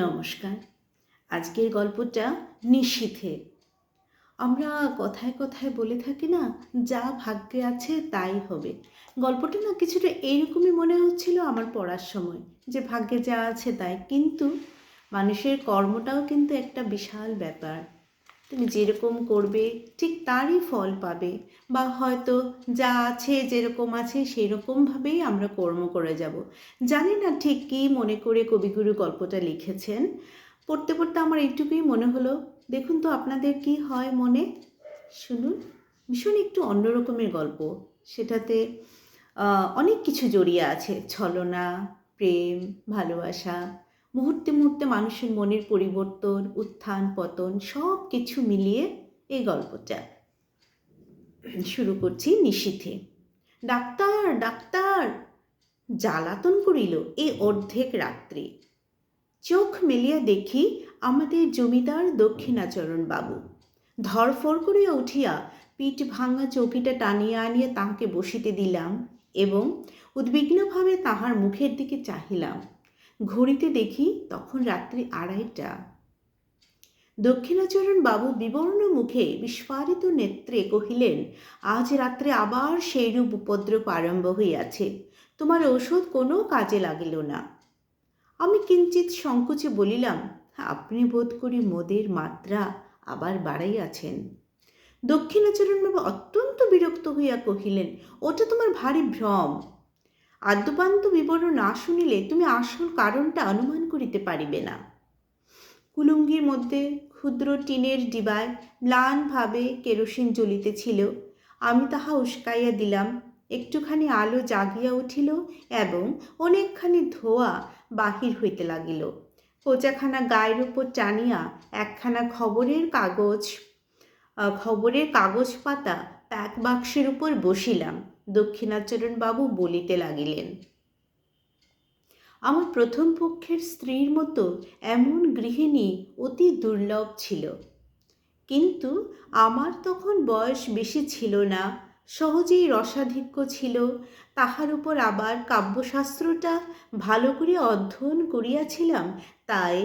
নমস্কার। আজকের গল্পটা নিশীথে। আমরা কথায় কথায় বলে থাকি না, যা ভাগ্যে আছে তাই হবে। গল্পটা না কিছুটা এইরকমই মনে হচ্ছিল আমার পড়ার সময়, যে ভাগ্যে যা আছে তাই। কিন্তু মানুষের কর্মটাও কিন্তু একটা বিশাল ব্যাপার। তুমি যেরকম করবে ঠিক তারই ফল পাবে, বা হয়তো যা আছে যেরকম আছে সেরকমভাবেই আমরা কর্ম করে যাব। জানি না ঠিক কী মনে করে কবিগুরু গল্পটা লিখেছেন। পড়তে পড়তে আমার এইটুকুই মনে হলো, দেখুন তো আপনাদের কি হয় মনে। শুনুন, ভীষণ একটু অন্যরকমের গল্প। সেটাতে অনেক কিছু জড়িয়ে আছে, ছলনা, প্রেম, ভালোবাসা, মুহূর্তে মুহূর্তে মানুষের মনের পরিবর্তন, উত্থান পতন সব কিছু মিলিয়ে এই গল্পটা। শুরু করছি নিশীথে। ডাক্তার ডাক্তার জ্বালাতন করিল এই অর্ধেক রাত্রে। চোখ মেলিয়া দেখি আমাদের জমিদার দক্ষিণাচরণ বাবু। ধরফর করিয়া উঠিয়া পিঠ ভাঙা চৌকিটা টানিয়া আনিয়া তাহাকে বসিতে দিলাম এবং উদ্বিগ্নভাবে তাহার মুখের দিকে চাহিলাম। ঘড়িতে দেখি তখন রাত্রি 2:30। দক্ষিণাচরণ বাবু বিবর্ণ মুখে বিস্ফারিত নেত্রে কহিলেন, আজ রাত্রে আবার সেইরূপ উপদ্রব আরম্ভ হইয়াছে। তোমার ঔষধ কোনো কাজে লাগিল না। আমি কিঞ্চিৎ সংকোচে বলিলাম, আপনি বোধ করি মদের মাত্রা আবার বাড়াইয়াছেন। দক্ষিণাচরণবাবু অত্যন্ত বিরক্ত হইয়া কহিলেন, ওটা তোমার ভারী ভ্রম। আদ্যপান্ত বিবরণ না শুনিলে তুমি আসল কারণটা অনুমান করিতে পারিবে না। কুলুঙ্গির মধ্যে ক্ষুদ্র টিনের ডিবায় ম্লানভাবে কেরোসিন জ্বলিতেছিল। আমি তাহা উস্কাইয়া দিলাম। একটুখানি আলো জাগিয়া উঠিল এবং অনেকখানি ধোঁয়া বাহির হইতে লাগিল। কোচাখানা গায়ের উপর টানিয়া একখানা খবরের কাগজ পাতা প্যাক বাক্সের উপর বসিলাম। দক্ষিণাচরণ বাবু বলিতে লাগিলেন, আমার প্রথম পক্ষের স্ত্রীর মতো এমন গৃহিণী অতি দুর্লভ ছিল। কিন্তু আমার তখন বয়স বেশি ছিল না, সহজেই রসাধিক্য ছিল। তাহার উপর আবার কাব্যশাস্ত্রটা ভালো করে অধ্যয়ন করিয়াছিলাম, তাই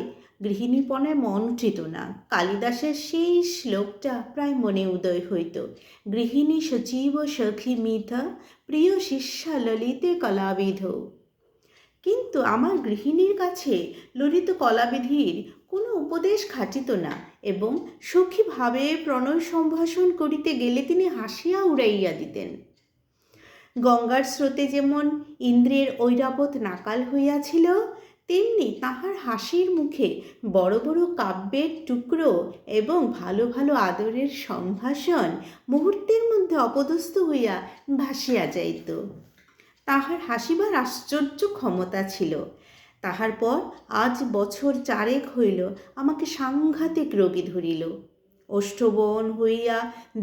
গৃহিণীপনায় মন উঠিত না। কালিদাসের সেই শ্লোকটা প্রায় মনে উদয় হইত, গৃহিণী সচিব সখী মিথা প্রিয় শিষ্যা ললিতে কলাবিধ। কিন্তু আমার গৃহিণীর কাছে ললিত কলাবিধির কোনো উপদেশ খাটিত না এবং সখীভাবে প্রণয় সম্ভাষণ করিতে গেলে তিনি হাসিয়া উড়াইয়া দিতেন। গঙ্গার স্রোতে যেমন ইন্দ্রের ঐরাবত নাকাল হইয়াছিল, তেমনি তাহার হাসির মুখে বড় বড় কাব্যের টুকরো এবং ভালো ভালো আদরের সম্ভাষণ মুহূর্তের মধ্যে অপদস্থ হইয়া ভাসিয়া যাইত। তাহার হাসিবার আশ্চর্য ক্ষমতা ছিল। তাহার পর আজ বছর 4 হইল আমাকে সাংঘাতিক রোগী ধরিল। ওষ্ঠবন হইয়া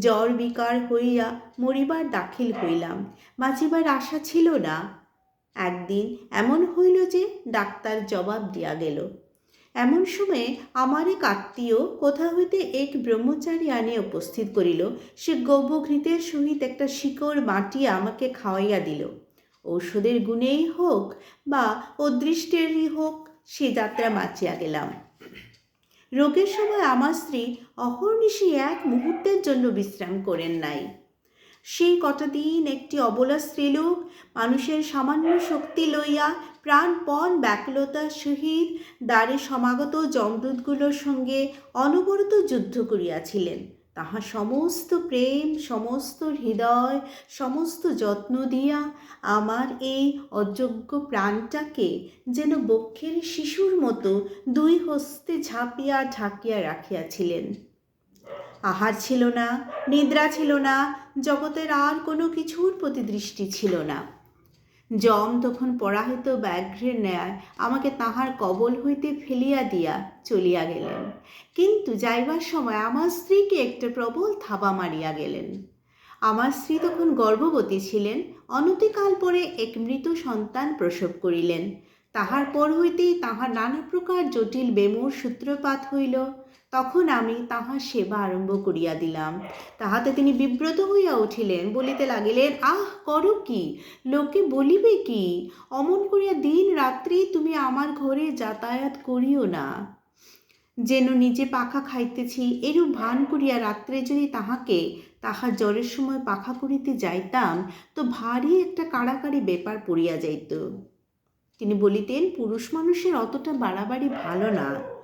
জ্বর বিকার হইয়া মরিবার দাখিল হইলাম। বাঁচিবার আশা ছিল না। একদিন এমন হইল যে ডাক্তার জবাব দিয়া গেল। এমন সময়ে আমার এক আত্মীয় কোথা হইতে এক ব্রহ্মচারী আনিয়া উপস্থিত করিল। সে গৌবঘৃতের সহিত একটা শিকড় বাটিয়া আমাকে খাওয়াইয়া দিল। ঔষধের গুণেই হোক বা অদৃষ্টেরই হোক, সে যাত্রা বাঁচিয়া গেলাম। রোগের সময় আমার স্ত্রী অহর্নিশি এক মুহূর্তের জন্য বিশ্রাম করেন নাই। সেই কটা দিন একটি অবলা স্ত্রীলোক মানুষের সামান্য শক্তি লইয়া প্রাণপণ ব্যাকুলতার সহিত দ্বারে সমাগত যমদূতগুলোর সঙ্গে অনবরত যুদ্ধ করিয়াছিলেন। তাহার সমস্ত প্রেম, সমস্ত হৃদয়, সমস্ত যত্ন দিয়া আমার এই অযোগ্য প্রাণটাকে যেন বক্ষের শিশুর মতো 2 হস্তে ঝাঁপিয়া ঢাকিয়া রাখিয়াছিলেন। আহার ছিল না, নিদ্রা ছিল না, জগতের আর কোনো কিছুর প্রতি দৃষ্টি ছিল না। যম তখন পরাহিত ব্যাঘ্রের ন্যায় আমাকে তাহার কবল হইতে ফেলিয়া দিয়া চলিয়া গেলেন। কিন্তু যাইবার সময় আমার স্ত্রীকে একটা প্রবল থাবা মারিয়া গেলেন। আমার স্ত্রী তখন গর্ভবতী ছিলেন। অনতিকাল পরে এক মৃত সন্তান প্রসব করিলেন। তাহার পর হইতেই তাহার নানা প্রকার জটিল বেমোর সূত্রপাত হইল। তখন আমি তাহার সেবা আরম্ভ করিয়া দিলাম। তাহাতে তিনি বিব্রত হইয়া উঠিলেন, বলিতে লাগিলেন, আহ, করো কি, লোকে বলিবে কি? অমন করিয়া দিন রাত্রি তুমি আমার ঘরে যাতায়াত করিও না। যেন নিজে পাখা খাইতেছি এরূপ ভান করিয়া রাত্রে যদি তাহার জ্বরের সময় পাখা করিতে যাইতাম, তো ভারী একটা কাড়াকাড়ি ব্যাপার পড়িয়া যাইত। তিনি বলিতেন, পুরুষ মানুষের অতটা বাড়াবাড়ি ভালো না।